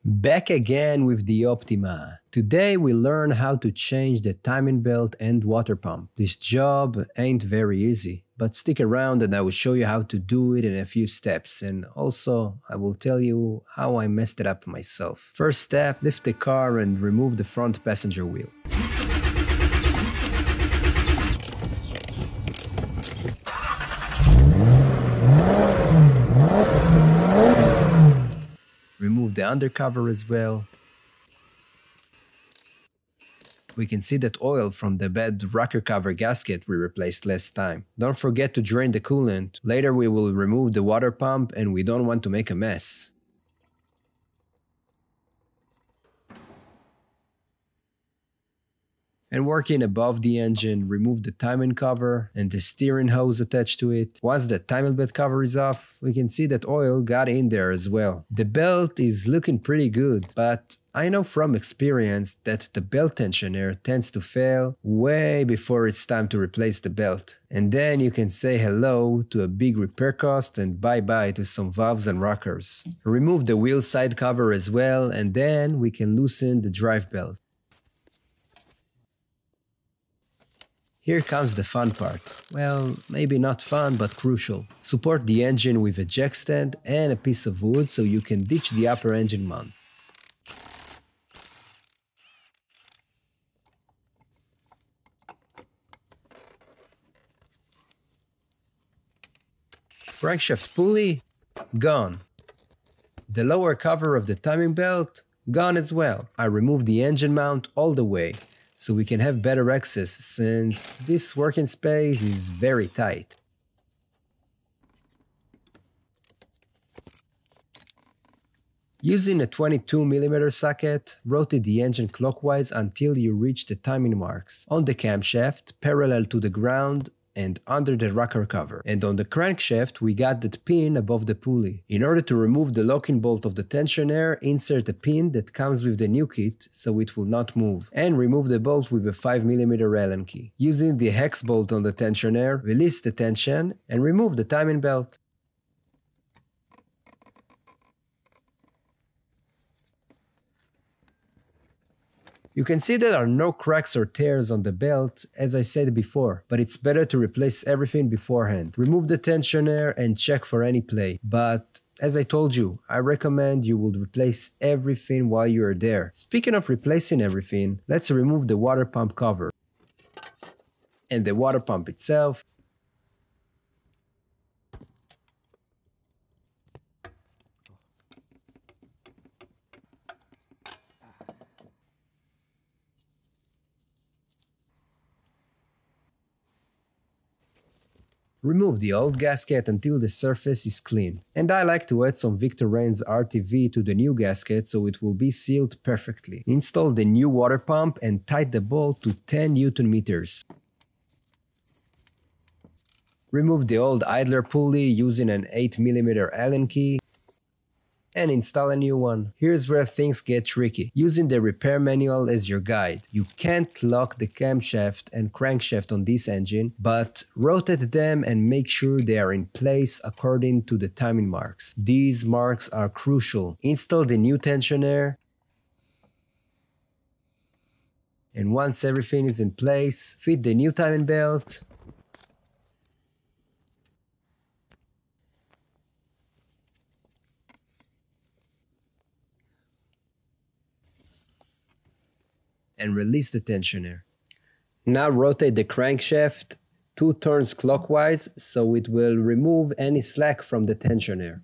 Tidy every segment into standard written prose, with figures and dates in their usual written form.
Back again with the Optima. Today we learn how to change the timing belt and water pump. This job ain't very easy, but stick around and I will show you how to do it in a few steps, and also I will tell you how I messed it up myself. First step, lift the car and remove the front passenger wheel. Remove the undercover as well. We can see that oil from the bad rocker cover gasket we replaced last time. Don't forget to drain the coolant. Later we will remove the water pump and we don't want to make a mess. And working above the engine, remove the timing cover and the steering hose attached to it. Once the timing belt cover is off, we can see that oil got in there as well. The belt is looking pretty good, but I know from experience that the belt tensioner tends to fail way before it's time to replace the belt. And then you can say hello to a big repair cost and bye-bye to some valves and rockers. Remove the wheel side cover as well, and then we can loosen the drive belt. Here comes the fun part. Well, maybe not fun, but crucial. Support the engine with a jack stand and a piece of wood so you can ditch the upper engine mount. Crankshaft pulley, gone. The lower cover of the timing belt, gone as well. I removed the engine mount all the way, so we can have better access since this working space is very tight. Using a 22mm socket, rotate the engine clockwise until you reach the timing marks on the camshaft, parallel to the ground and under the rocker cover. And on the crankshaft we got that pin above the pulley. In order to remove the locking bolt of the tensioner, insert a pin that comes with the new kit so it will not move, and remove the bolt with a 5mm Allen key. Using the hex bolt on the tensioner, release the tension and remove the timing belt. You can see there are no cracks or tears on the belt, as I said before, but it's better to replace everything beforehand. Remove the tensioner and check for any play, but as I told you, I recommend you would replace everything while you're there. Speaking of replacing everything, let's remove the water pump cover and the water pump itself. Remove the old gasket until the surface is clean. And I like to add some Victor Rain's RTV to the new gasket so it will be sealed perfectly. Install the new water pump and tighten the bolt to 10 Nm. Remove the old idler pulley using an 8mm Allen key and install a new one. Here's where things get tricky. Using the repair manual as your guide. You can't lock the camshaft and crankshaft on this engine, but rotate them and make sure they are in place according to the timing marks. These marks are crucial. Install the new tensioner, and once everything is in place, fit the new timing belt, and release the tensioner. Now rotate the crankshaft 2 turns clockwise so it will remove any slack from the tensioner.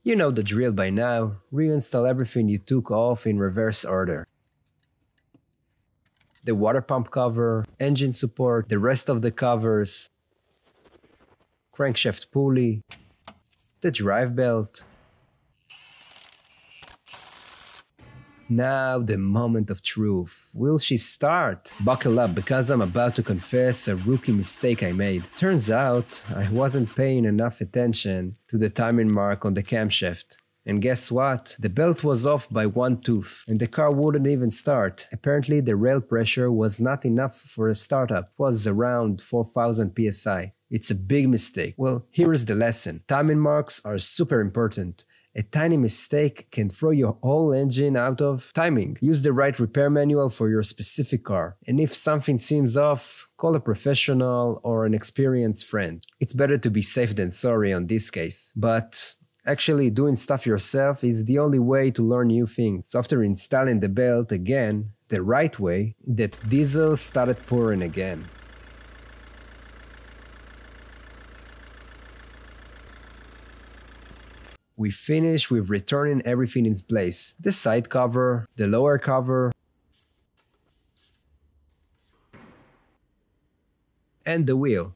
You know the drill by now. Reinstall everything you took off in reverse order. The water pump cover, engine support, the rest of the covers, crankshaft pulley, the drive belt, Now the moment of truth. Will she start? Buckle up, because I'm about to confess a rookie mistake I made. Turns out I wasn't paying enough attention to the timing mark on the camshaft. And guess what? The belt was off by 1 tooth, and the car wouldn't even start. Apparently the rail pressure was not enough for a startup. It was around 4000 psi. It's a big mistake. Well, here is the lesson. Timing marks are super important. A tiny mistake can throw your whole engine out of timing. Use the right repair manual for your specific car. And if something seems off, call a professional or an experienced friend. It's better to be safe than sorry on this case. But actually, doing stuff yourself is the only way to learn new things. So after installing the belt again, the right way, that diesel started pouring again. We finish with returning everything in place. The side cover, the lower cover, and the wheel.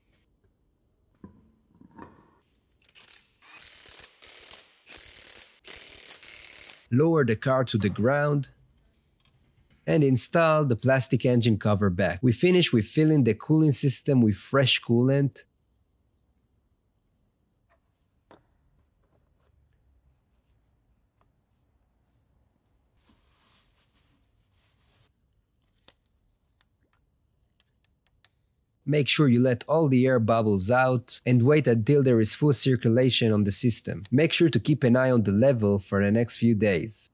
Lower the car to the ground and install the plastic engine cover back. We finish with filling the cooling system with fresh coolant. Make sure you let all the air bubbles out and wait until there is full circulation on the system. Make sure to keep an eye on the level for the next few days.